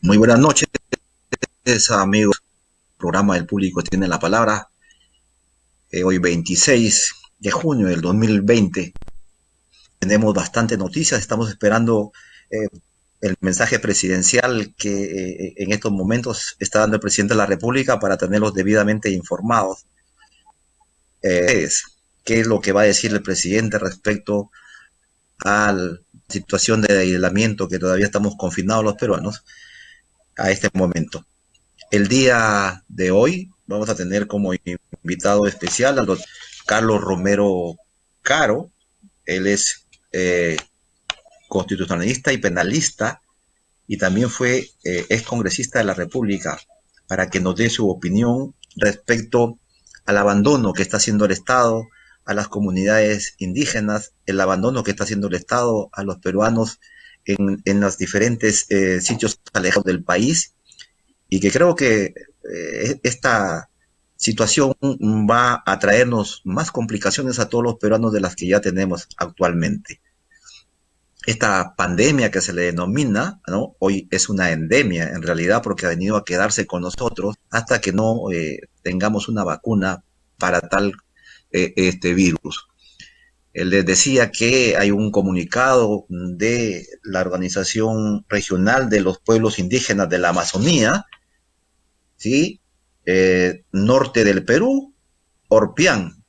Muy buenas noches, amigos. Programa del Público tiene la palabra. Hoy 26 de junio del 2020. Tenemos bastantes noticias. Estamos esperando eh, el mensaje presidencial que en estos momentos está dando el presidente de la República para tenerlos debidamente informados. ¿Qué es lo que va a decir el presidente respecto a la situación de aislamiento que todavía estamos confinados los peruanos a este momento? El día de hoy vamos a tener como invitado especial al doctor Carlos Romero Caro. Él es constitucionalista y penalista y también fue ex congresista de la República para que nos dé su opinión respecto al abandono que está haciendo el Estado a las comunidades indígenas, el abandono que está haciendo el Estado a los peruanos en los diferentes sitios alejados del país, y que creo que esta situación va a traernos más complicaciones a todos los peruanos de las que ya tenemos actualmente. Esta pandemia que se le denomina, ¿no? Hoy es una endemia en realidad, porque ha venido a quedarse con nosotros hasta que no tengamos una vacuna para tal este virus. Él les decía que hay un comunicado de la Organización Regional de los Pueblos Indígenas de la Amazonía, ¿sí? Norte del Perú, Orpián,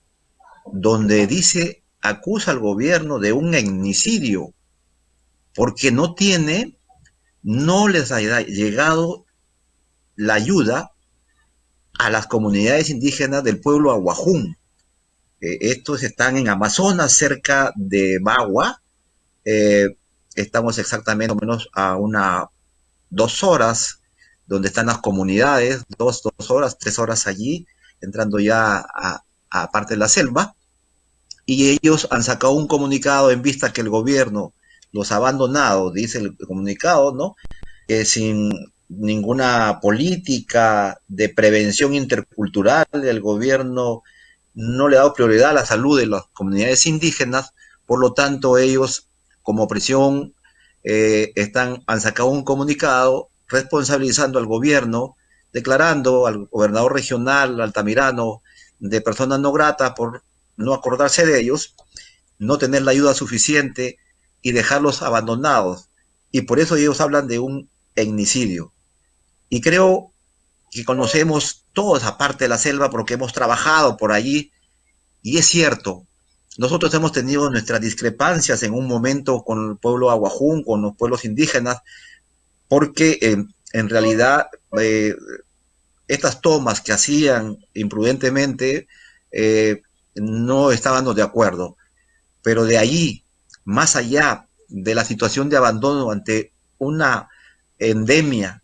donde dice, acusa al gobierno de un etnicidio porque no les ha llegado la ayuda a las comunidades indígenas del pueblo Aguajún. Estos están en Amazonas, cerca de Bagua. Eh, Estamos exactamente menos a 2 horas donde están las comunidades, 2 horas, 3 horas allí, entrando ya a parte de la selva, y ellos han sacado un comunicado en vista que el gobierno los ha abandonado, dice el comunicado, ¿no? Que sin ninguna política de prevención intercultural, el gobierno no le ha dado prioridad a la salud de las comunidades indígenas, por lo tanto ellos, como presión, han sacado un comunicado responsabilizando al gobierno, declarando al gobernador regional Altamirano de personas no gratas por no acordarse de ellos, no tener la ayuda suficiente y dejarlos abandonados. Y por eso ellos hablan de un etnicidio. Y creo que conocemos toda esa parte de la selva porque hemos trabajado por allí, y es cierto, nosotros hemos tenido nuestras discrepancias en un momento con el pueblo aguajún, con los pueblos indígenas, porque en realidad estas tomas que hacían imprudentemente no estábamos de acuerdo. Pero de allí, más allá de la situación de abandono ante una endemia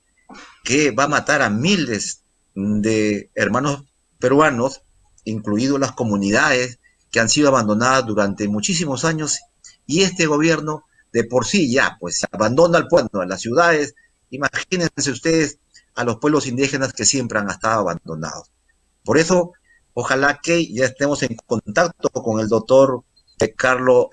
que va a matar a miles de hermanos peruanos, incluidos las comunidades que han sido abandonadas durante muchísimos años, y este gobierno de por sí ya pues abandona al pueblo en las ciudades. Imagínense ustedes a los pueblos indígenas que siempre han estado abandonados. Por eso, ojalá que ya estemos en contacto con el doctor Carlos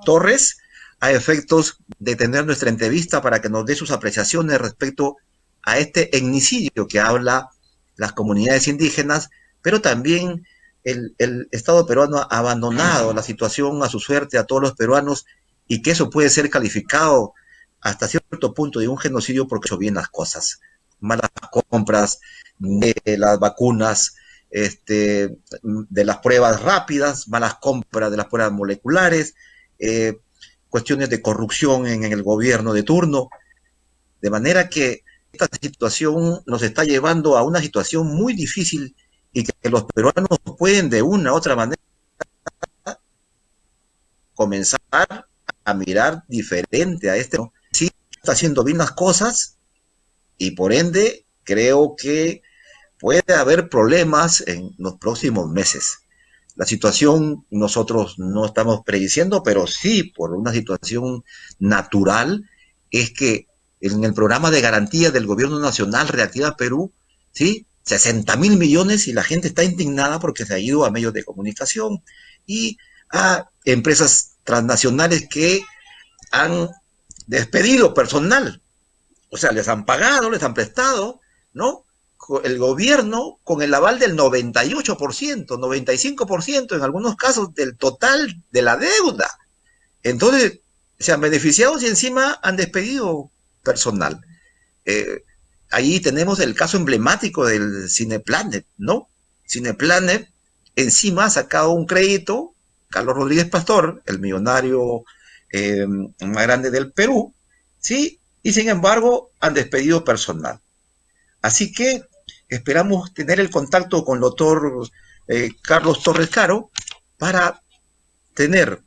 Torres, a efectos de tener nuestra entrevista para que nos dé sus apreciaciones respecto a este etnicidio que habla las comunidades indígenas, pero también el Estado peruano ha abandonado la situación a su suerte a todos los peruanos, y que eso puede ser calificado hasta cierto punto de un genocidio porque hecho bien las cosas. Malas compras de las vacunas, de las pruebas rápidas, malas compras de las pruebas moleculares, cuestiones de corrupción en el gobierno de turno, de manera que esta situación nos está llevando a una situación muy difícil, y que los peruanos pueden de una u otra manera comenzar a mirar diferente a este, ¿no? Sí, está haciendo bien las cosas, y por ende creo que puede haber problemas en los próximos meses. La situación nosotros no estamos prediciendo, pero sí por una situación natural, es que en el programa de garantía del gobierno nacional Reactiva Perú, ¿sí? 60.000 millones, y la gente está indignada porque se ha ido a medios de comunicación y a empresas transnacionales que han despedido personal. O sea, les han pagado, les han prestado, ¿no? El gobierno con el aval del 98%, 95% en algunos casos del total de la deuda. Entonces, se han beneficiado y encima han despedido personal. Eh, Ahí tenemos el caso emblemático del Cineplanet, ¿no? Cineplanet encima ha sacado un crédito, Carlos Rodríguez Pastor, el millonario más grande del Perú, ¿sí? Y sin embargo han despedido personal. Así que esperamos tener el contacto con el doctor Carlos Torres Caro para tener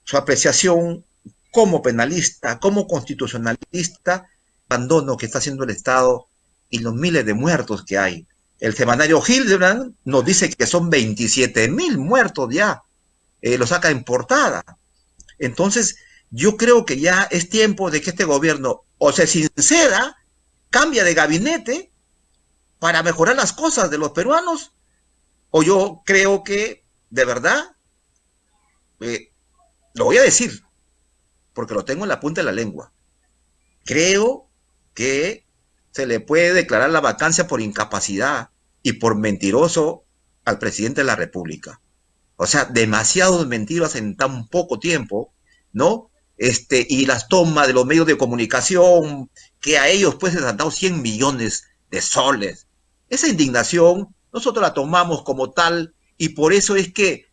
su apreciación como penalista, como constitucionalista, abandono que está haciendo el Estado y los miles de muertos que hay. El semanario Hildebrand nos dice que son 27.000 muertos ya, lo saca en portada. Entonces, yo creo que ya es tiempo de que este gobierno o se sincera, cambia de gabinete para mejorar las cosas de los peruanos, o yo creo que, de verdad, eh, lo voy a decir, porque lo tengo en la punta de la lengua. Creo que se le puede declarar la vacancia por incapacidad y por mentiroso al presidente de la República. O sea, demasiadas mentiras en tan poco tiempo, ¿no? Y las tomas de los medios de comunicación, que a ellos pues les han dado 100 millones de soles. Esa indignación nosotros la tomamos como tal y por eso es que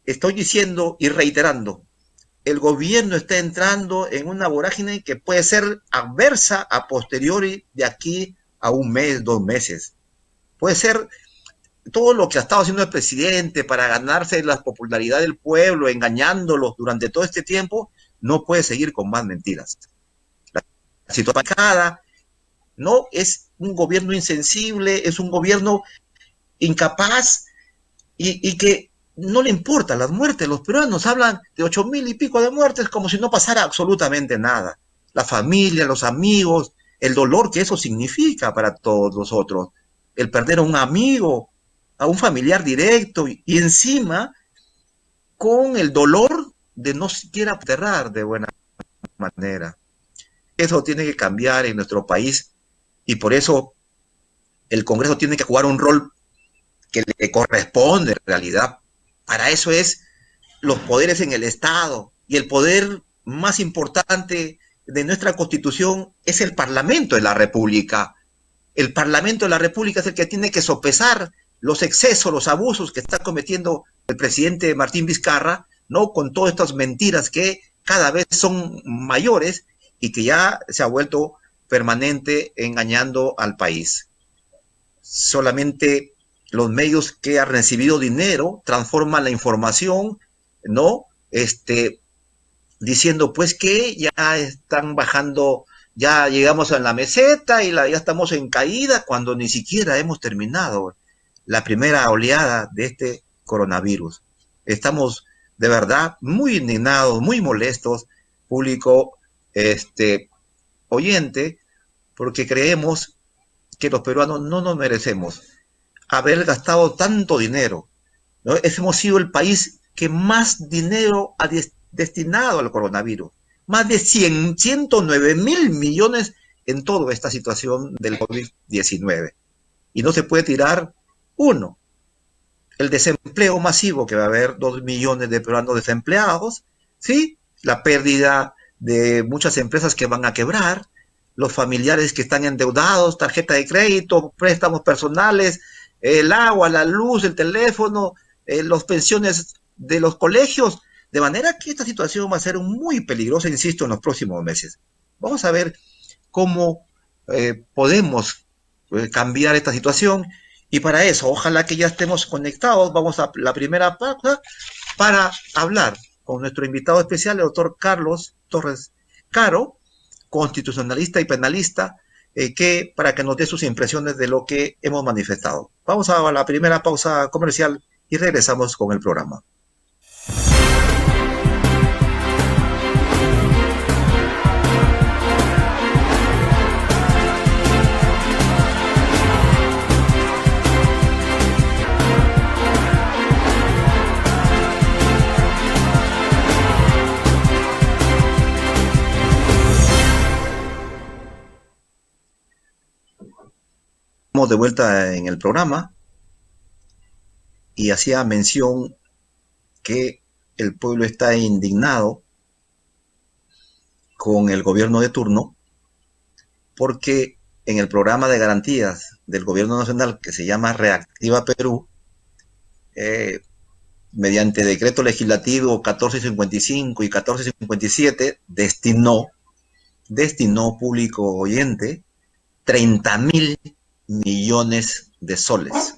estoy diciendo y reiterando, el gobierno está entrando en una vorágine que puede ser adversa a posteriori de aquí a un mes, 2 meses. Puede ser todo lo que ha estado haciendo el presidente para ganarse la popularidad del pueblo, engañándolos durante todo este tiempo, no puede seguir con más mentiras. La situación no es un gobierno insensible, es un gobierno incapaz y que no le importa las muertes. Los peruanos hablan de 8.000 y pico de muertes como si no pasara absolutamente nada. La familia, los amigos, el dolor que eso significa para todos nosotros, el perder a un amigo, a un familiar directo y encima con el dolor de no siquiera aterrar de buena manera. Eso tiene que cambiar en nuestro país y por eso el Congreso tiene que jugar un rol que le corresponde en realidad. Para eso es los poderes en el Estado y el poder más importante de nuestra Constitución es el Parlamento de la República. El Parlamento de la República es el que tiene que sopesar los excesos, los abusos que está cometiendo el presidente Martín Vizcarra, ¿no? Con todas estas mentiras que cada vez son mayores y que ya se ha vuelto permanente engañando al país. Solamente los medios que han recibido dinero transforman la información, ¿no? Diciendo pues que ya están bajando, ya llegamos a la meseta y ya estamos en caída cuando ni siquiera hemos terminado la primera oleada de este coronavirus. Estamos de verdad muy indignados, muy molestos, público oyente, porque creemos que los peruanos no nos merecemos haber gastado tanto dinero, ¿no? Hemos sido el país que más dinero ha destinado al coronavirus. Más de 109.000 millones en toda esta situación del COVID-19. Y no se puede tirar uno. El desempleo masivo, que va a haber 2 millones de peruanos desempleados, ¿sí? La pérdida de muchas empresas que van a quebrar, los familiares que están endeudados, tarjeta de crédito, préstamos personales, el agua, la luz, el teléfono, las pensiones de los colegios, de manera que esta situación va a ser muy peligrosa, insisto, en los próximos meses. Vamos a ver cómo podemos cambiar esta situación y para eso, ojalá que ya estemos conectados. Vamos a la primera pausa para hablar con nuestro invitado especial, el doctor Carlos Torres Caro, constitucionalista y penalista, para que nos dé sus impresiones de lo que hemos manifestado. Vamos a la primera pausa comercial y regresamos con el programa. de vuelta en el programa y hacía mención que el pueblo está indignado con el gobierno de turno porque en el programa de garantías del gobierno nacional que se llama Reactiva Perú, eh, mediante decreto legislativo 1455 y 1457, destinó público oyente 30.000 millones de soles.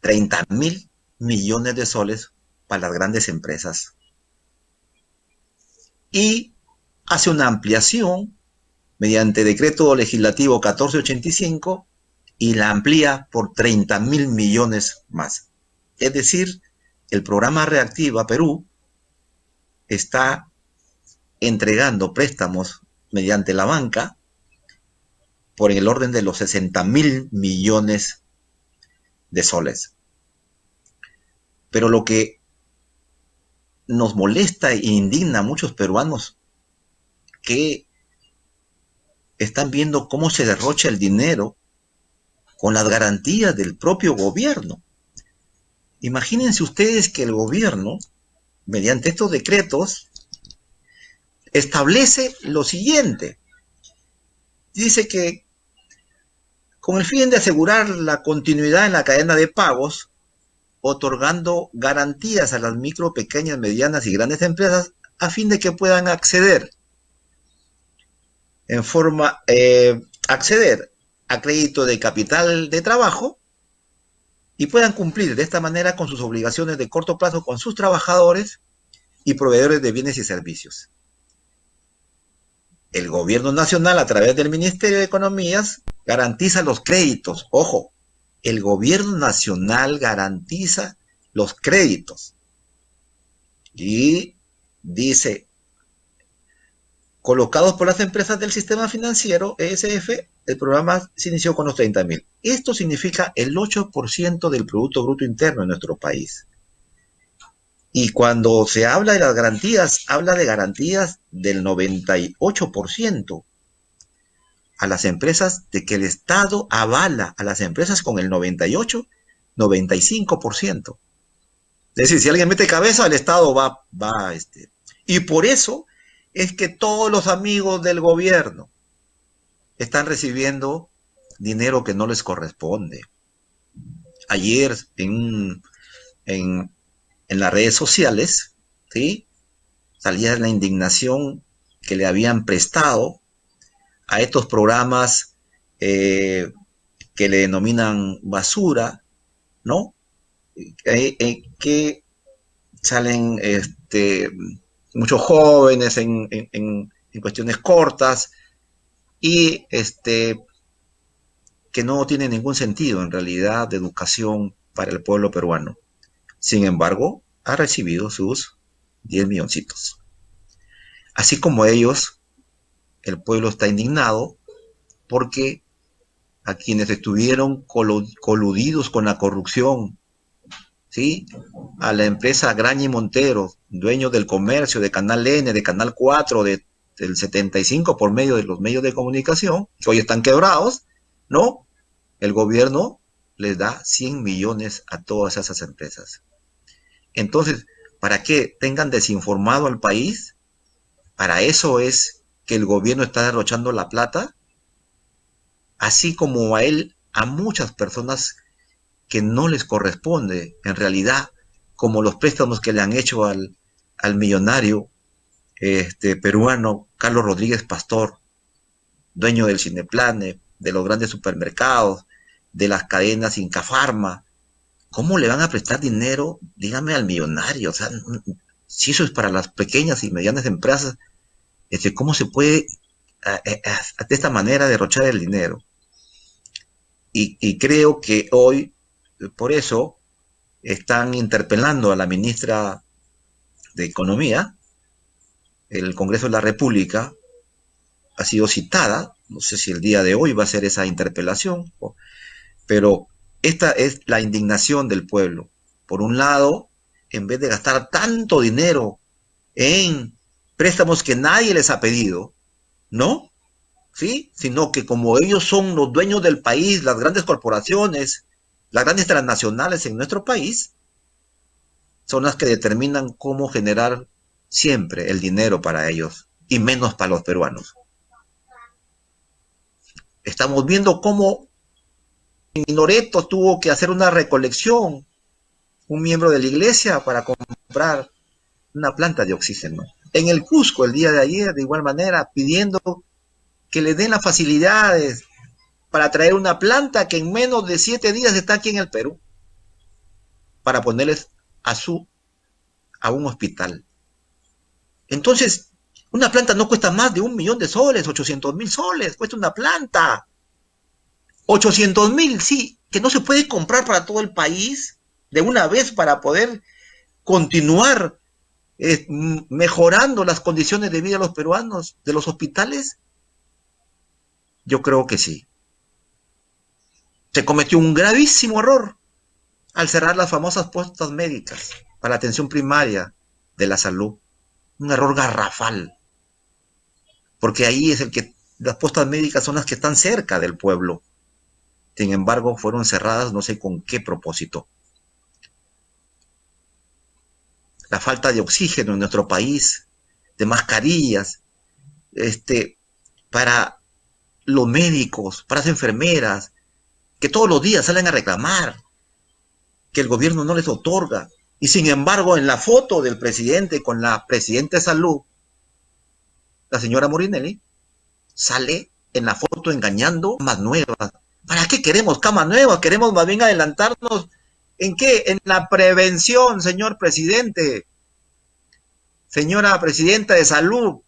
30.000 millones de soles para las grandes empresas. Y hace una ampliación mediante decreto legislativo 1485 y la amplía por 30.000 millones más. Es decir, el programa Reactiva Perú está entregando préstamos mediante la banca por el orden de los 60.000 millones de soles. Pero lo que nos molesta e indigna a muchos peruanos que están viendo cómo se derrocha el dinero con las garantías del propio gobierno. Imagínense ustedes que el gobierno, mediante estos decretos, establece lo siguiente. Dice que con el fin de asegurar la continuidad en la cadena de pagos, otorgando garantías a las micro, pequeñas, medianas y grandes empresas a fin de que puedan acceder acceder a crédito de capital de trabajo y puedan cumplir de esta manera con sus obligaciones de corto plazo con sus trabajadores y proveedores de bienes y servicios. El gobierno nacional, a través del Ministerio de Economías, garantiza los créditos. Ojo, el gobierno nacional garantiza los créditos. Y dice, colocados por las empresas del sistema financiero, ESF, el programa se inició con los 30.000. Esto significa el 8% del Producto Bruto Interno en nuestro país. Y cuando se habla de las garantías, habla de garantías del 98% a las empresas, de que el Estado avala a las empresas con el 98, 95%. Es decir, si alguien mete cabeza, el Estado va. Y por eso es que todos los amigos del gobierno están recibiendo dinero que no les corresponde. Ayer en las redes sociales, ¿sí?, salía la indignación que le habían prestado a estos programas que le denominan basura, ¿no? Que salen muchos jóvenes en cuestiones cortas y que no tienen ningún sentido en realidad de educación para el pueblo peruano. Sin embargo, ha recibido sus 10 milloncitos. Así como ellos, el pueblo está indignado porque a quienes estuvieron coludidos con la corrupción, ¿sí?, a la empresa Graña y Montero, dueños del comercio, de Canal N, de Canal 4, del 75 por medio de los medios de comunicación, que hoy están quebrados, ¿no? El gobierno les da 100 millones a todas esas empresas. Entonces, ¿para qué tengan desinformado al país? ¿Para eso es que el gobierno está derrochando la plata? Así como a él, a muchas personas que no les corresponde, en realidad, como los préstamos que le han hecho al millonario peruano Carlos Rodríguez Pastor, dueño del Cineplane, de los grandes supermercados, de las cadenas Inca Pharma. ¿Cómo le van a prestar dinero, dígame, al millonario? O sea, si eso es para las pequeñas y medianas empresas, ¿cómo se puede de esta manera derrochar el dinero? Y creo que hoy, por eso, están interpelando a la ministra de Economía. El Congreso de la República ha sido citada, no sé si el día de hoy va a ser esa interpelación, pero esta es la indignación del pueblo. Por un lado, en vez de gastar tanto dinero en préstamos que nadie les ha pedido, ¿no? ¿sí? Sino que como ellos son los dueños del país, las grandes corporaciones, las grandes transnacionales en nuestro país, son las que determinan cómo generar siempre el dinero para ellos y menos para los peruanos. Estamos viendo cómo en Loreto tuvo que hacer una recolección, un miembro de la iglesia, para comprar una planta de oxígeno. En el Cusco, el día de ayer, de igual manera, pidiendo que le den las facilidades para traer una planta que en menos de 7 días está aquí en el Perú, para ponerles a, a un hospital. Entonces, una planta no cuesta más de 1.000.000 de soles, 800.000 soles, cuesta una planta. 800.000, sí, que no se puede comprar para todo el país de una vez para poder continuar mejorando las condiciones de vida de los peruanos, de los hospitales. Yo creo que sí. Se cometió un gravísimo error al cerrar las famosas postas médicas para la atención primaria de la salud. Un error garrafal, porque ahí es el que las postas médicas son las que están cerca del pueblo. Sin embargo, fueron cerradas no sé con qué propósito. La falta de oxígeno en nuestro país, de mascarillas, para los médicos, para las enfermeras, que todos los días salen a reclamar que el gobierno no les otorga. Y sin embargo, en la foto del presidente con la presidenta de salud, la señora Morinelli, sale en la foto engañando camas nuevas. ¿Para qué queremos camas nuevas? Queremos más bien adelantarnos. ¿En qué? En la prevención, señor presidente. Señora presidenta de salud.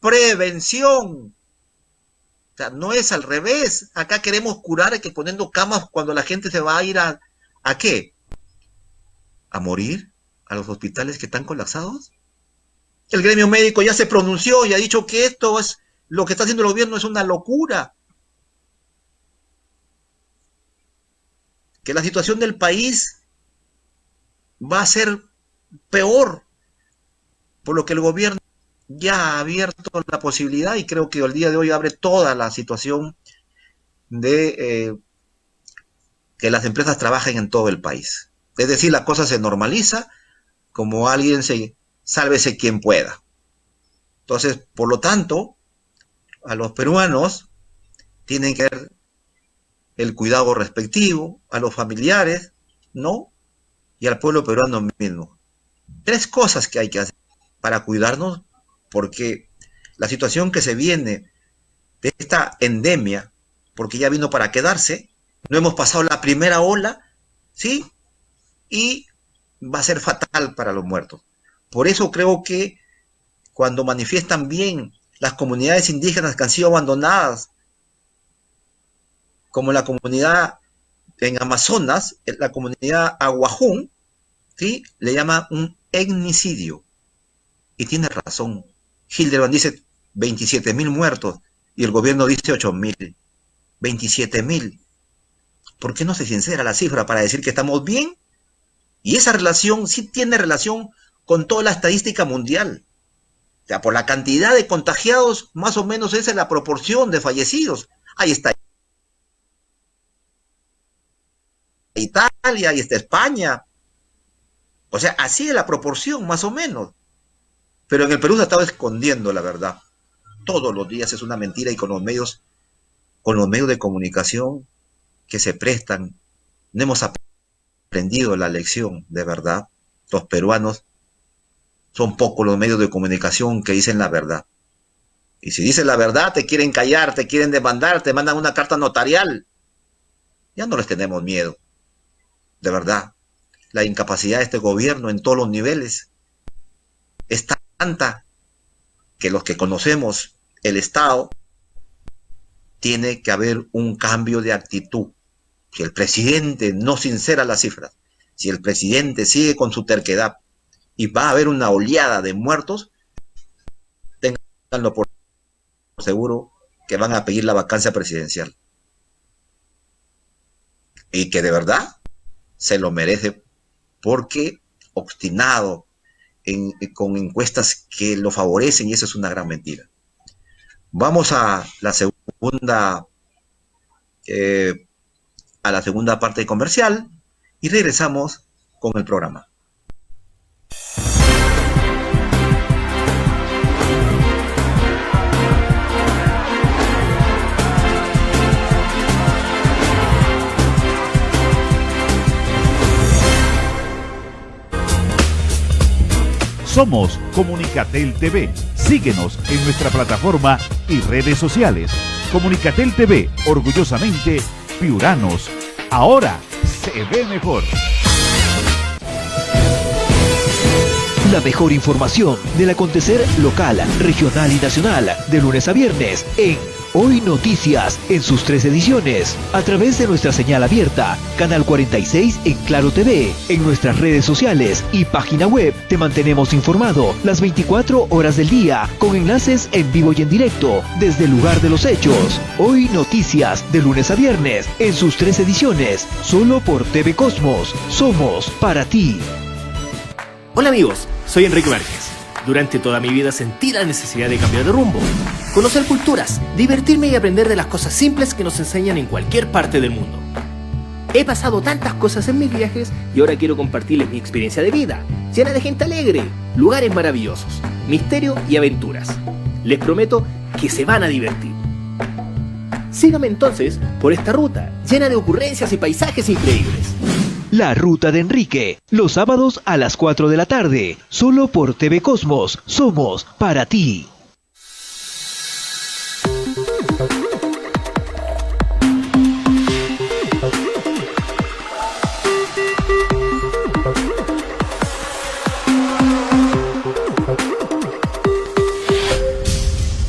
Prevención. O sea, no es al revés. Acá queremos curar que poniendo camas cuando la gente se va a ir ¿a qué? ¿A morir? ¿A los hospitales que están colapsados? El gremio médico ya se pronunció y ha dicho que esto es lo que está haciendo el gobierno, es una locura. Que la situación del país va a ser peor, por lo que el gobierno ya ha abierto la posibilidad y creo que el día de hoy abre toda la situación de que las empresas trabajen en todo el país. Es decir, la cosa se normaliza como alguien sálvese quien pueda. Entonces, por lo tanto, a los peruanos tienen que dar el cuidado respectivo, a los familiares, ¿no? Y al pueblo peruano mismo. 3 cosas que hay que hacer para cuidarnos, porque la situación que se viene de esta endemia, porque ya vino para quedarse, no hemos pasado la primera ola, ¿sí? Y va a ser fatal para los muertos. Por eso creo que cuando manifiestan bien las comunidades indígenas que han sido abandonadas, como la comunidad en Amazonas, la comunidad Aguajún, ¿sí? Le llama un etnicidio. Y tiene razón. Hildebrand dice 27.000 muertos y el gobierno dice 8.000. 27.000. ¿Por qué no se sincera la cifra para decir que estamos bien? Y esa relación sí tiene relación con toda la estadística mundial. O sea, por la cantidad de contagiados, más o menos esa es la proporción de fallecidos. Ahí está Italia, ahí está España. O sea, así es la proporción, más o menos. Pero en el Perú se ha estado escondiendo la verdad. Todos los días es una mentira y con los medios de comunicación que se prestan, no hemos aprendido la lección de verdad. Los peruanos son pocos los medios de comunicación que dicen la verdad. Y si dices la verdad, te quieren callar, te quieren demandar, te mandan una carta notarial. Ya no les tenemos miedo. De verdad. La incapacidad de este gobierno en todos los niveles es tanta que los que conocemos el Estado tiene que haber un cambio de actitud. Si el presidente no sincera las cifras, si el presidente sigue con su terquedad y va a haber una oleada de muertos, ténganlo por seguro que van a pedir la vacancia presidencial. Y que de verdad se lo merece porque obstinado con encuestas que lo favorecen y eso es una gran mentira. Vamos segunda, eh, a la segunda parte comercial y regresamos con el programa. Somos Comunicatel TV. Síguenos en nuestra plataforma y redes sociales. Comunicatel TV, orgullosamente piuranos. Ahora se ve mejor. La mejor información del acontecer local, regional y nacional, de lunes a viernes en Hoy Noticias, en sus 3 ediciones, a través de nuestra señal abierta, Canal 46 en Claro TV, en nuestras redes sociales y página web. Te mantenemos informado las 24 horas del día, con enlaces en vivo y en directo, desde el lugar de los hechos. Hoy Noticias, de lunes a viernes, en sus 3 ediciones, solo por TV Cosmos. Somos para ti. Hola amigos, soy Enrique Márquez. Durante toda mi vida sentí la necesidad de cambiar de rumbo, conocer culturas, divertirme y aprender de las cosas simples que nos enseñan en cualquier parte del mundo. He pasado tantas cosas en mis viajes y ahora quiero compartirles mi experiencia de vida, llena de gente alegre, lugares maravillosos, misterio y aventuras. Les prometo que se van a divertir. Síganme entonces por esta ruta, llena de ocurrencias y paisajes increíbles. La Ruta de Enrique, los sábados a las 4 de la tarde, solo por TV Cosmos. Somos para ti.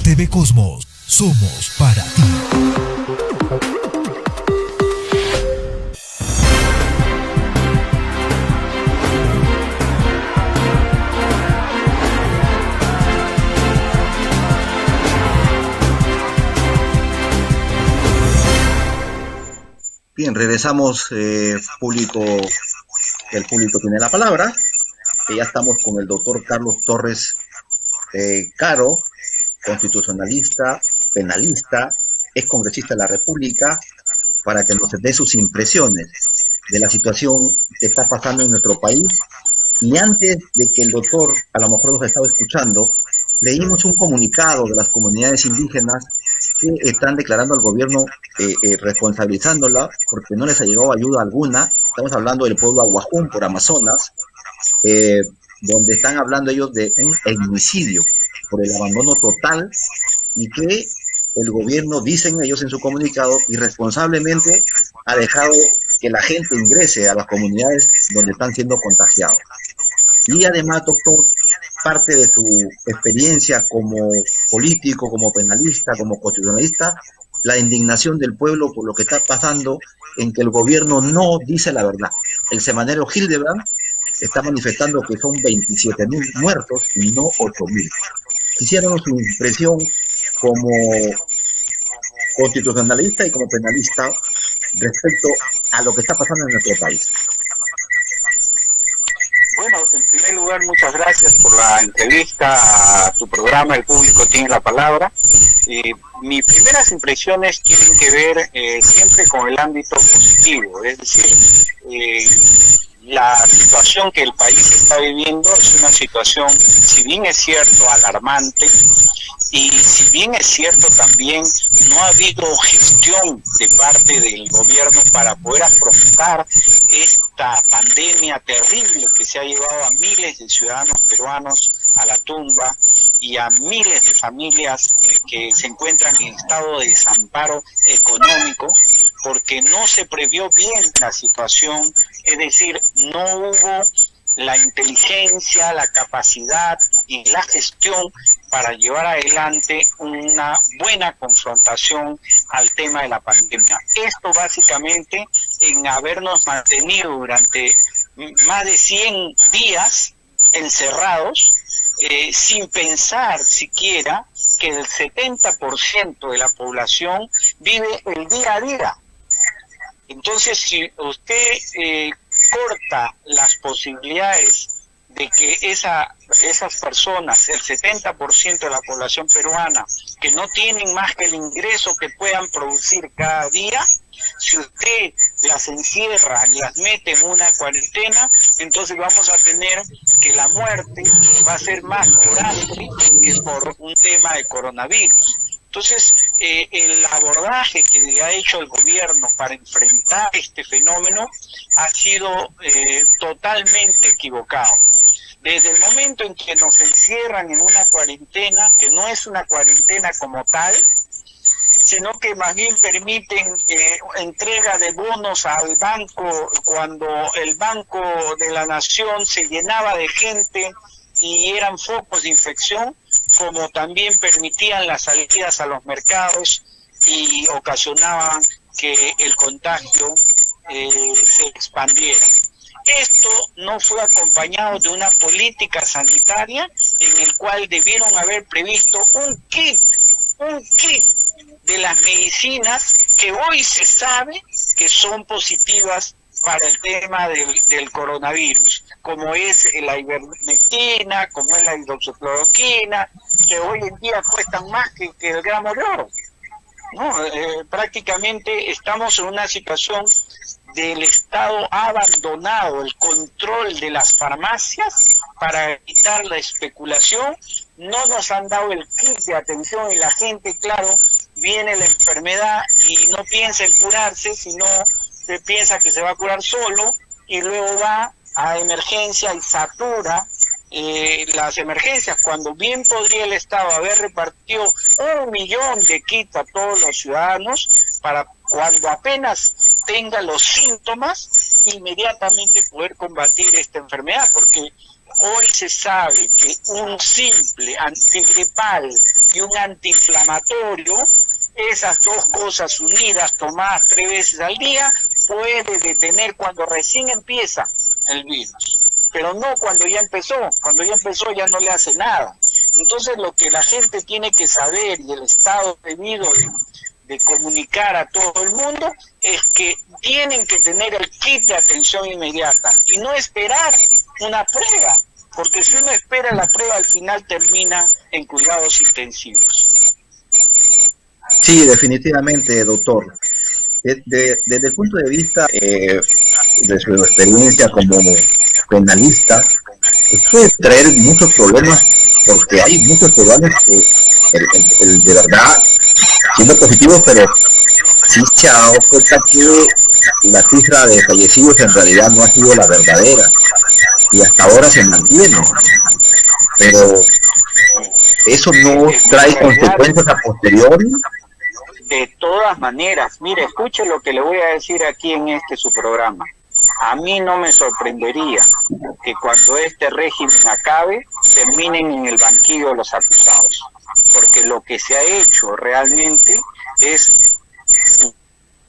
TV Cosmos, somos para ti. Bien, regresamos, público, el público tiene la palabra. Ya estamos con el doctor Carlos Torres Caro, constitucionalista, penalista, ex congresista de la República, para que nos dé sus impresiones de la situación que está pasando en nuestro país. Y antes de que el doctor a lo mejor nos estaba escuchando, leímos un comunicado de las comunidades indígenas que están declarando al gobierno responsabilizándola porque no les ha llegado ayuda alguna. Estamos hablando del pueblo Aguajún por Amazonas, donde están hablando ellos de un etnicidio por el abandono total y que el gobierno, dicen ellos en su comunicado, irresponsablemente ha dejado que la gente ingrese a las comunidades donde están siendo contagiados. Y además, doctor, parte de su experiencia como político, como penalista, como constitucionalista, la indignación del pueblo por lo que está pasando en que el gobierno no dice la verdad. El semanero Hildebrand está manifestando que son 27.000 muertos y no 8.000. Quisiéramos su impresión como constitucionalista y como penalista respecto a lo que está pasando en nuestro país. Bueno, en primer lugar, muchas gracias por la entrevista a tu programa, El Público Tiene la Palabra. Mis primeras impresiones tienen que ver siempre con el ámbito positivo, es decir, la situación que el país está viviendo es una situación, si bien es cierto, alarmante, y si bien es cierto también no ha habido gestión de parte del gobierno para poder afrontar esta pandemia terrible que se ha llevado a miles de ciudadanos peruanos a la tumba y a miles de familias que se encuentran en estado de desamparo económico, porque no se previó bien la situación, es decir, no hubo la inteligencia, la capacidad y la gestión para llevar adelante una buena confrontación al tema de la pandemia. Esto básicamente en habernos mantenido durante más de 100 días encerrados, sin pensar siquiera que el 70% de la población vive el día a día. Entonces, si usted corta las posibilidades de que esas personas, el 70% de la población peruana, que no tienen más que el ingreso que puedan producir cada día, si usted las encierra, las mete en una cuarentena, entonces vamos a tener que la muerte va a ser más por hambre que por un tema de coronavirus. Entonces, el abordaje que ha hecho el gobierno para enfrentar este fenómeno ha sido totalmente equivocado. Desde el momento en que nos encierran en una cuarentena, que no es una cuarentena como tal, sino que más bien permiten entrega de bonos al banco, cuando el Banco de la Nación se llenaba de gente y eran focos de infección, como también permitían las salidas a los mercados y ocasionaban que el contagio se expandiera. Esto no fue acompañado de una política sanitaria en el cual debieron haber previsto un kit de las medicinas que hoy se sabe que son positivas para el tema del coronavirus, como es la ivermectina, como es la hidroxicloroquina, que hoy en día cuestan más que el gramo de oro. ¿No? Prácticamente estamos en una situación del Estado ha abandonado el control de las farmacias para evitar la especulación. No nos han dado el kit de atención y la gente, claro, viene la enfermedad y no piensa en curarse, sino se piensa que se va a curar solo y luego va a emergencia y satura las emergencias, cuando bien podría el Estado haber repartido 1 millón de kits a todos los ciudadanos para cuando apenas tenga los síntomas inmediatamente poder combatir esta enfermedad, porque hoy se sabe que un simple antigripal y un antiinflamatorio, esas dos cosas unidas, tomadas 3 veces al día, puede detener cuando recién empieza el virus, pero no cuando ya empezó. Cuando ya empezó ya no le hace nada. Entonces lo que la gente tiene que saber, y el Estado debido de comunicar a todo el mundo, es que tienen que tener el kit de atención inmediata y no esperar una prueba, porque si uno espera la prueba al final termina en cuidados intensivos. Sí, definitivamente, doctor. Desde el punto de vista de su experiencia como penalista, puede traer muchos problemas, porque hay muchos peruanos que el de verdad, siendo positivos, pero sí se ha dado cuenta que la cifra de fallecidos en realidad no ha sido la verdadera y hasta ahora se mantiene, pero eso no trae consecuencias a posteriori. De todas maneras, mire, escuche lo que le voy a decir aquí en su programa. A mí no me sorprendería que cuando este régimen acabe, terminen en el banquillo los acusados, porque lo que se ha hecho realmente es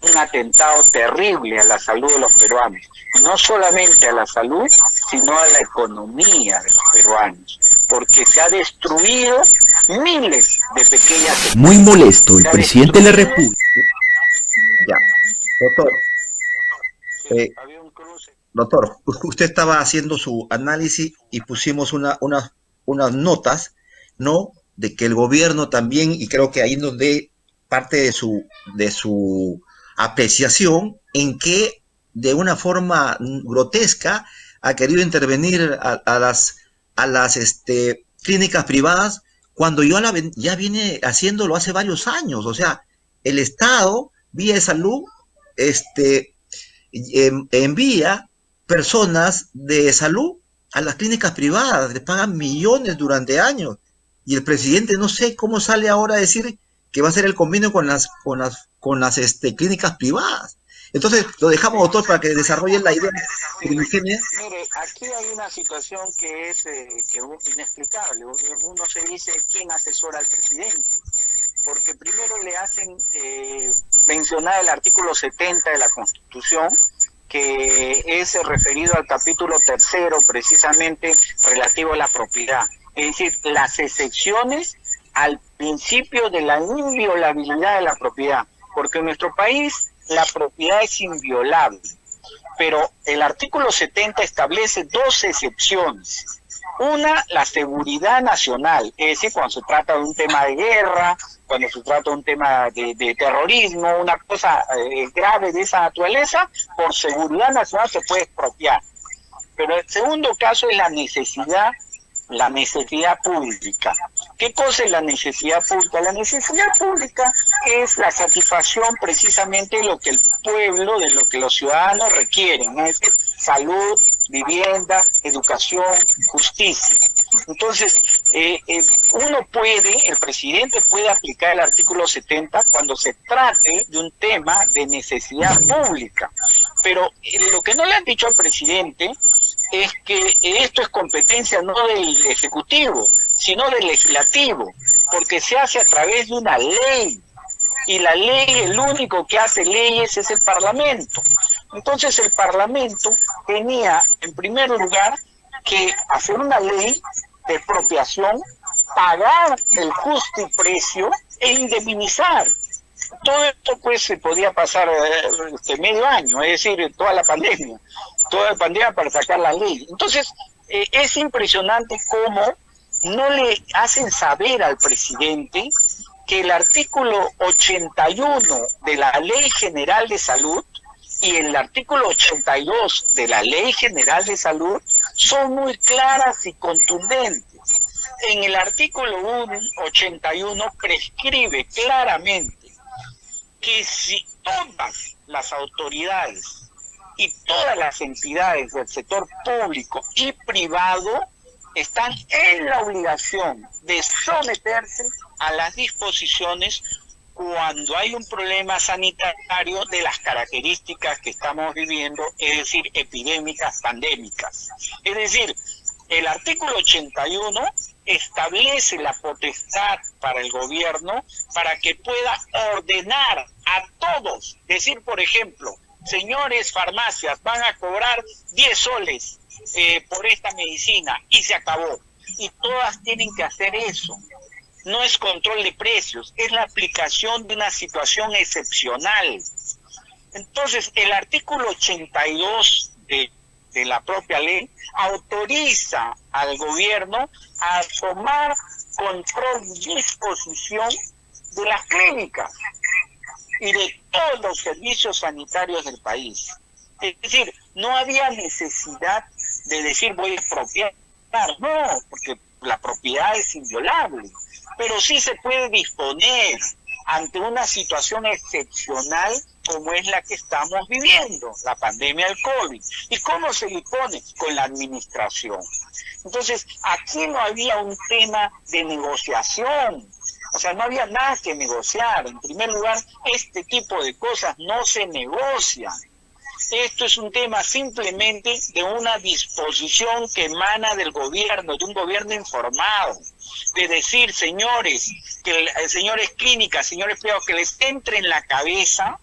un atentado terrible a la salud de los peruanos, y no solamente a la salud, sino a la economía de los peruanos, porque se ha destruido miles de pequeñas empresas. Muy molesto el presidente de la República. Ya, doctor, usted estaba haciendo su análisis y pusimos unas notas, ¿no? De que el gobierno también, y creo que ahí nos dé parte de su apreciación, en que de una forma grotesca ha querido intervenir a las clínicas privadas, cuando ya viene haciéndolo hace varios años. O sea, el Estado, vía de salud, envía personas de salud a las clínicas privadas, le pagan millones durante años, y el presidente no sé cómo sale ahora a decir que va a hacer el convenio con las clínicas privadas. Entonces lo dejamos, doctor, para que desarrolle la idea. Mire, aquí hay una situación que es inexplicable. Uno se dice quién asesora al presidente, porque primero le hacen mencionar el artículo 70 de la Constitución, que es referido al capítulo 3, precisamente relativo a la propiedad. Es decir, las excepciones al principio de la inviolabilidad de la propiedad, porque en nuestro país la propiedad es inviolable. pero el artículo 70 establece dos excepciones. Una, la seguridad nacional, es decir, cuando se trata de un tema de guerra, cuando se trata de un tema de terrorismo, una cosa grave de esa naturaleza, por seguridad nacional se puede expropiar. Pero el segundo caso es la necesidad pública. ¿Qué cosa es la necesidad pública? La necesidad pública es la satisfacción precisamente de lo que el pueblo, de lo que los ciudadanos requieren, ¿no? Es decir, salud, vivienda, educación, justicia. Entonces, el presidente puede aplicar el artículo 70 cuando se trate de un tema de necesidad pública. Pero lo que no le han dicho al presidente es que esto es competencia no del Ejecutivo, sino del Legislativo, porque se hace a través de una ley, y la ley, el único que hace leyes es el Parlamento. Entonces el Parlamento tenía, en primer lugar, que hacer una ley de expropiación, pagar el justo precio e indemnizar. Todo esto pues se podía pasar medio año, es decir, toda la pandemia para sacar la ley. Entonces es impresionante cómo no le hacen saber al presidente que el artículo 81 de la Ley General de Salud y el artículo 82 de la Ley General de Salud son muy claras y contundentes. En el artículo 81 prescribe claramente que si todas las autoridades y todas las entidades del sector público y privado están en la obligación de someterse a las disposiciones cuando hay un problema sanitario de las características que estamos viviendo, es decir, epidémicas, pandémicas. Es decir, el artículo 81 establece la potestad para el gobierno para que pueda ordenar a todos, decir, por ejemplo, señores farmacias, van a cobrar 10 soles por esta medicina, y se acabó. Y todas tienen que hacer eso. No es control de precios, es la aplicación de una situación excepcional. Entonces, el artículo 82 de la propia ley autoriza al gobierno a tomar control y disposición de las clínicas y de todos los servicios sanitarios del país. Es decir, no había necesidad de decir voy a expropiar, no, porque la propiedad es inviolable, pero sí se puede disponer ante una situación excepcional como es la que estamos viviendo, la pandemia del COVID. ¿Y cómo se dispone? Con la administración. Entonces, aquí no había un tema de negociación, o sea, no había nada que negociar. En primer lugar, este tipo de cosas no se negocian. Esto es un tema simplemente de una disposición que emana del gobierno, de un gobierno informado, de decir, señores, señores clínicas, señores privados, que les entre en la cabeza,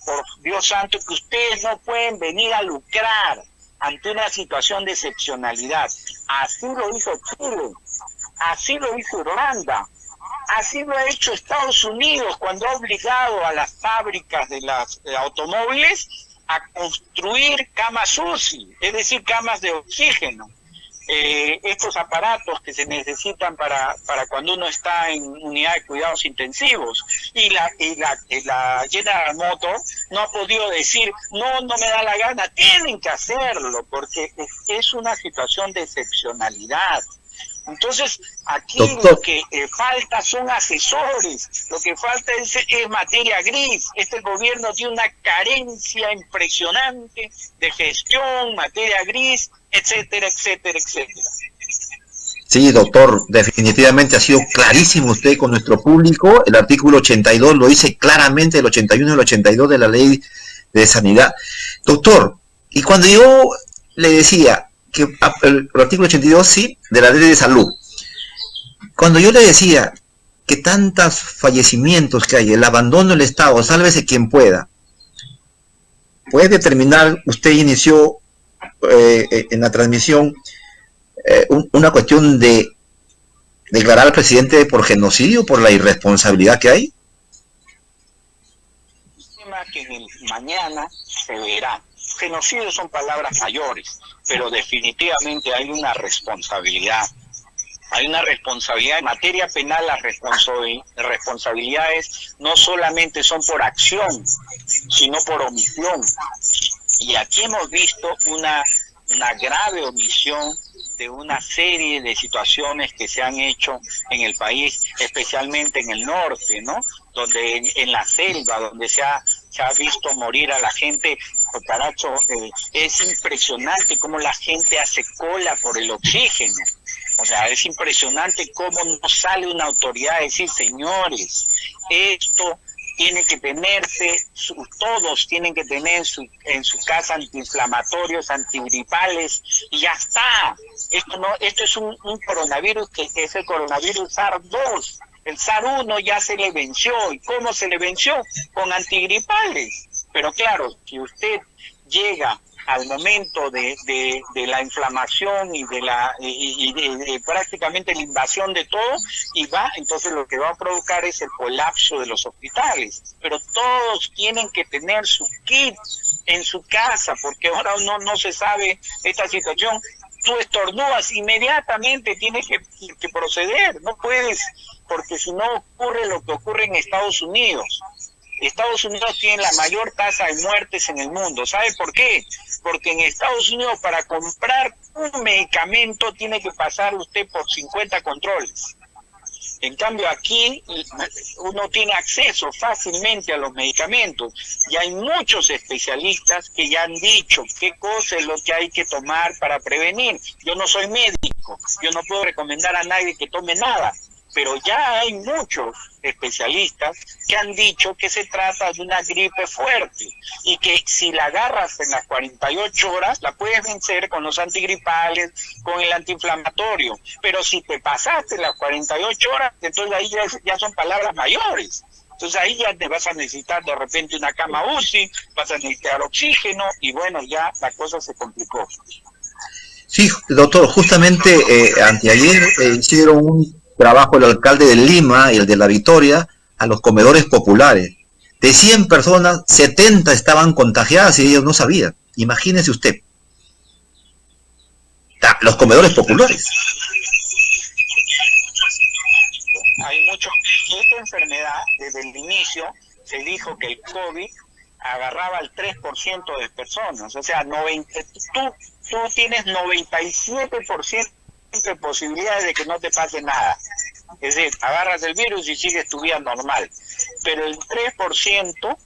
por Dios santo, que ustedes no pueden venir a lucrar ante una situación de excepcionalidad. Así lo hizo Chile, así lo hizo Irlanda, así lo ha hecho Estados Unidos cuando ha obligado a las fábricas de los automóviles a construir camas UCI, es decir, camas de oxígeno. Estos aparatos que se necesitan para cuando uno está en unidad de cuidados intensivos, y la General Motors no ha podido decir no me da la gana, tienen que hacerlo porque es una situación de excepcionalidad. Entonces aquí lo que falta son asesores, lo que falta es materia gris. Este gobierno tiene una carencia impresionante de gestión, materia gris, etcétera, etcétera, etcétera. Sí, doctor, definitivamente ha sido clarísimo usted con nuestro público. El artículo 82 lo dice claramente, el 81 y el 82 de la Ley de Sanidad. Doctor, y cuando yo le decía que el artículo 82 sí, de la Ley de Salud, cuando yo le decía que tantos fallecimientos que hay, el abandono del Estado, sálvese quien pueda, puede determinar, usted inició en la transmisión una cuestión de declarar al presidente por genocidio, por la irresponsabilidad que hay. Que mañana se verá. genocidio son palabras mayores, pero definitivamente hay una responsabilidad. Hay una responsabilidad en materia penal. Las responsabilidades no solamente son por acción, sino por omisión. Y aquí hemos visto una grave omisión de una serie de situaciones que se han hecho en el país, especialmente en el norte, ¿no? Donde en la selva, donde se ha visto morir a la gente. Caracho, es impresionante cómo la gente hace cola por el oxígeno. O sea, es impresionante cómo no sale una autoridad a decir, señores, esto tiene que tenerse, todos tienen que tener en su casa antiinflamatorios, antigripales, y ya está. Esto es un coronavirus que es el coronavirus SARS-2. El SARS-1 ya se le venció. ¿Y cómo se le venció? Con antigripales. Pero claro, si usted llega al momento de la inflamación y de prácticamente la invasión de todo, entonces lo que va a provocar es el colapso de los hospitales. Pero todos tienen que tener su kit en su casa, porque ahora no se sabe esta situación. Tú estornudas, inmediatamente tienes que proceder, no puedes, porque si no ocurre lo que ocurre en Estados Unidos. Estados Unidos tiene la mayor tasa de muertes en el mundo. ¿Sabe por qué? Porque en Estados Unidos para comprar un medicamento tiene que pasar usted por 50 controles. En cambio aquí uno tiene acceso fácilmente a los medicamentos y hay muchos especialistas que ya han dicho qué cosa es lo que hay que tomar para prevenir. Yo no soy médico, yo no puedo recomendar a nadie que tome nada, pero ya hay muchos especialistas que han dicho que se trata de una gripe fuerte y que si la agarras en las 48 horas la puedes vencer con los antigripales, con el antiinflamatorio, pero si te pasaste las 48 horas, entonces ahí ya son palabras mayores. Entonces ahí ya te vas a necesitar de repente una cama UCI, vas a necesitar oxígeno y bueno, ya la cosa se complicó. Sí, doctor, justamente anteayer hicieron un trabajo el alcalde de Lima y el de La Victoria a los comedores populares. De 100 personas, 70 estaban contagiadas y ellos no sabían. Imagínese usted. Los comedores populares. Hay mucho. Esta enfermedad, desde el inicio, se dijo que el COVID agarraba al 3% de personas. O sea, tú tienes 97% de posibilidades de que no te pase nada. Es decir, agarras el virus y sigues tu vida normal. Pero el 3%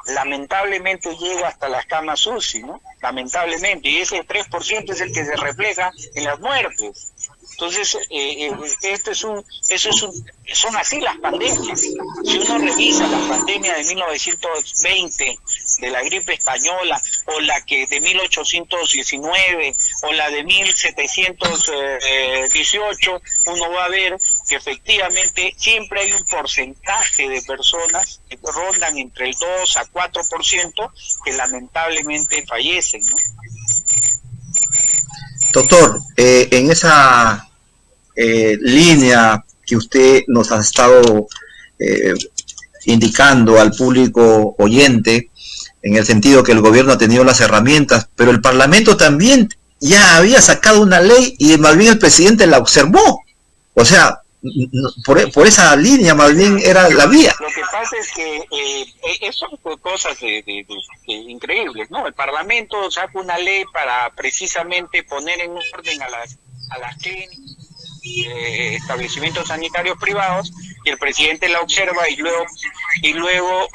lamentablemente llega hasta las camas UCI, ¿no? Lamentablemente. Y ese 3% es el que se refleja en las muertes. Entonces, son así las pandemias. Si uno revisa la pandemia de 1920, de la gripe española, o la que de 1819, o la de 1718, uno va a ver que efectivamente siempre hay un porcentaje de personas que rondan entre el 2 a 4% que lamentablemente fallecen, ¿no? Doctor, en esa línea que usted nos ha estado indicando al público oyente, en el sentido que el gobierno ha tenido las herramientas, pero el Parlamento también ya había sacado una ley y más bien el presidente la observó. O sea, por esa línea más bien era la vía. Lo que pasa es que son cosas increíbles, ¿no? El Parlamento saca una ley para precisamente poner en orden a las clínicas, establecimientos sanitarios privados, y el presidente la observa y luego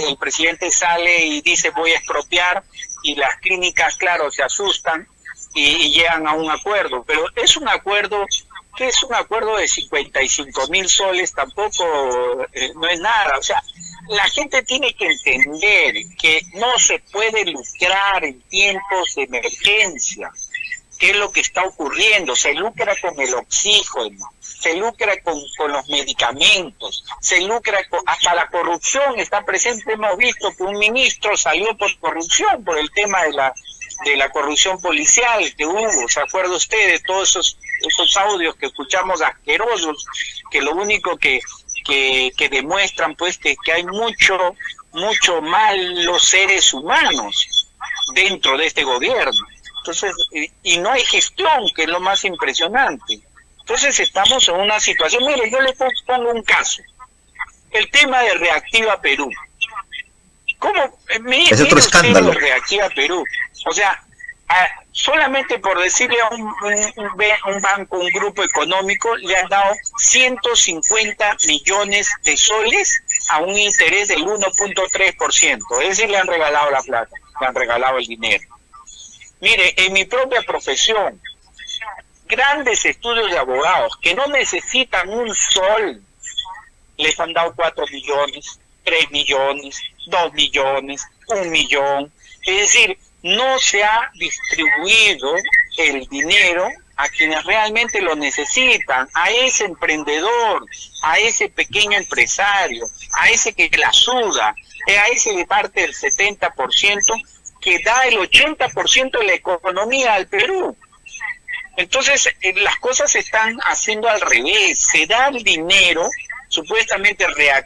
el presidente sale y dice voy a expropiar, y las clínicas, claro, se asustan y llegan a un acuerdo, pero es un acuerdo que es un acuerdo de 55,000 soles, tampoco no es nada. O sea, la gente tiene que entender que no se puede lucrar en tiempos de emergencia. ¿Qué es lo que está ocurriendo? Se lucra con el oxígeno, se lucra con los medicamentos, se lucra hasta la corrupción está presente. Hemos visto que un ministro salió por corrupción, por el tema de la corrupción policial que hubo. ¿Se acuerda usted de todos esos audios que escuchamos asquerosos, que lo único que demuestran pues que hay mucho malos seres humanos? dentro de este gobierno. Entonces, y no hay gestión, que es lo más impresionante. Entonces estamos en una situación, mire, yo le pongo un caso, el tema de Reactiva Perú. ¿Cómo? Es otro escándalo. Reactiva Perú. O sea, solamente por decirle a un banco, un grupo económico, le han dado 150 millones de soles a un interés del 1.3%. Es decir, le han regalado la plata, le han regalado el dinero. Mire, en mi propia profesión, grandes estudios de abogados que no necesitan un sol, les han dado 4 millones, 3 millones, 2 millones, 1 millón. Es decir, no se ha distribuido el dinero a quienes realmente lo necesitan, a ese emprendedor, a ese pequeño empresario, a ese que la suda, a ese que parte del 70%, que da el 80% de la economía al Perú. Entonces, las cosas se están haciendo al revés. Se da el dinero, supuestamente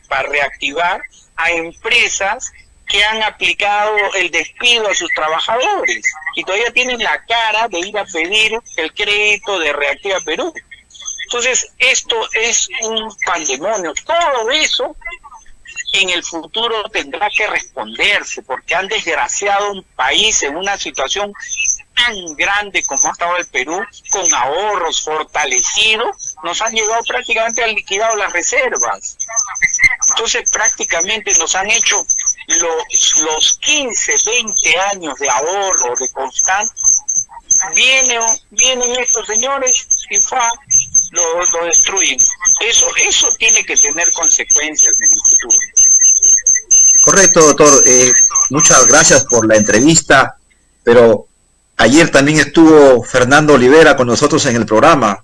para reactivar, a empresas que han aplicado el despido a sus trabajadores y todavía tienen la cara de ir a pedir el crédito de Reactiva Perú. Entonces, esto es un pandemonio. Todo eso en el futuro tendrá que responderse, porque han desgraciado un país en una situación tan grande como ha estado el Perú, con ahorros fortalecidos, nos han llegado prácticamente, han liquidado las reservas. Entonces prácticamente nos han hecho los 15, 20 años de ahorro, de constante. Vienen estos señores y lo destruyen. Eso tiene que tener consecuencias en el futuro. Correcto, doctor. Muchas gracias por la entrevista, pero ayer también estuvo Fernando Olivera con nosotros en el programa,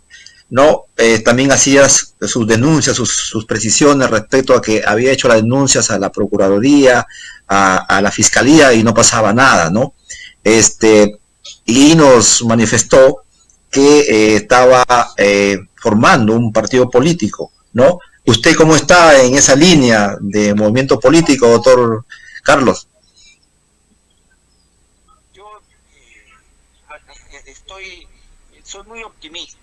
¿no? También hacías sus denuncias, sus precisiones respecto a que había hecho las denuncias a la Procuraduría, a la Fiscalía y no pasaba nada, ¿no? Y nos manifestó que estaba formando un partido político, ¿no? ¿Usted cómo está en esa línea de movimiento político, doctor Carlos? Yo soy muy optimista.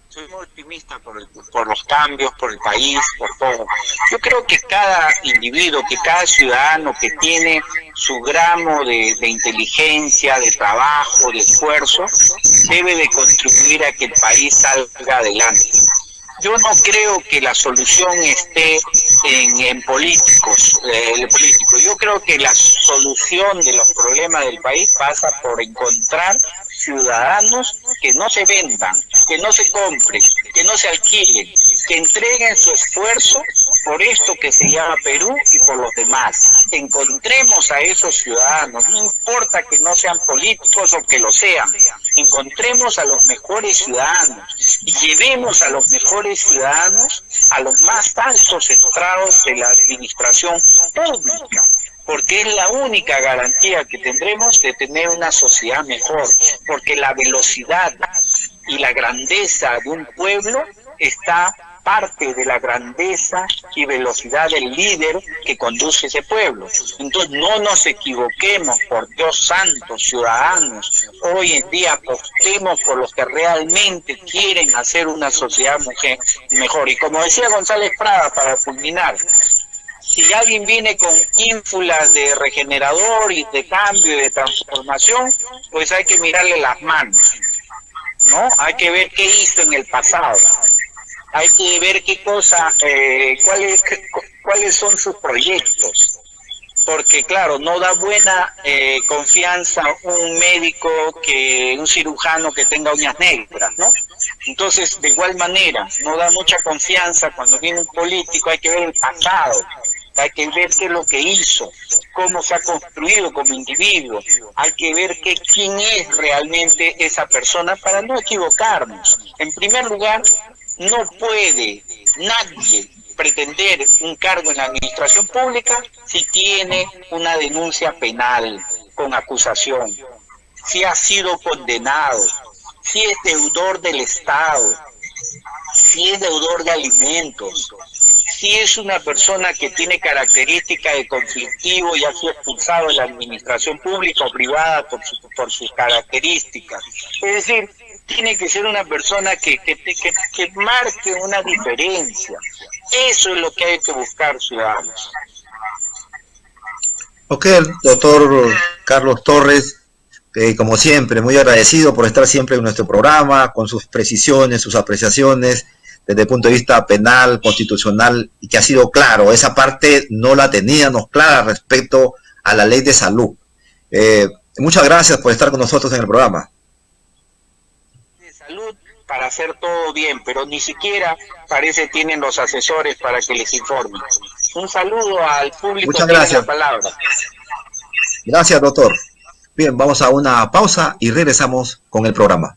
Soy muy optimista por los cambios, por el país, por todo. Yo creo que cada individuo, que cada ciudadano que tiene su gramo de inteligencia, de trabajo, de esfuerzo, debe de contribuir a que el país salga adelante. Yo no creo que la solución esté en políticos, Yo creo que la solución de los problemas del país pasa por encontrar ciudadanos que no se vendan, que no se compren, que no se alquilen, que entreguen su esfuerzo por esto que se llama Perú y por los demás. Encontremos a esos ciudadanos, no importa que no sean políticos o que lo sean, encontremos a los mejores ciudadanos y llevemos a los mejores ciudadanos a los más altos estrados de la administración pública, porque es la única garantía que tendremos de tener una sociedad mejor, porque la velocidad y la grandeza de un pueblo está parte de la grandeza y velocidad del líder que conduce ese pueblo. Entonces no nos equivoquemos, por Dios santo, ciudadanos. Hoy en día apostemos por los que realmente quieren hacer una sociedad mejor. Y como decía González Prada, para culminar, si alguien viene con ínfulas de regenerador y de cambio y de transformación, pues hay que mirarle las manos, ¿no? Hay que ver qué hizo en el pasado. Hay que ver qué cosa, cuáles son sus proyectos. Porque claro, no da buena confianza un médico, un cirujano que tenga uñas negras, ¿no? Entonces, de igual manera, no da mucha confianza cuando viene un político. Hay que ver el pasado, hay que ver qué es lo que hizo, cómo se ha construido como individuo, hay que ver quién es realmente esa persona para no equivocarnos. En primer lugar, no puede nadie pretender un cargo en la administración pública si tiene una denuncia penal con acusación, si ha sido condenado, si es deudor del Estado, si es deudor de alimentos, si es una persona que tiene características de conflictivo y ha sido expulsado de la administración pública o privada por sus características. Es decir, tiene que ser una persona que marque una diferencia. Eso es lo que hay que buscar, ciudadanos. Ok, doctor Carlos Torres, como siempre, muy agradecido por estar siempre en nuestro programa, con sus precisiones, sus apreciaciones, desde el punto de vista penal, constitucional, y que ha sido claro. Esa parte no la teníamos clara respecto a la ley de salud. Muchas gracias por estar con nosotros en el programa. De salud para hacer todo bien, pero ni siquiera parece tienen los asesores para que les informen. Un saludo al público. Muchas gracias. La palabra. Gracias, doctor. Bien, vamos a una pausa y regresamos con el programa.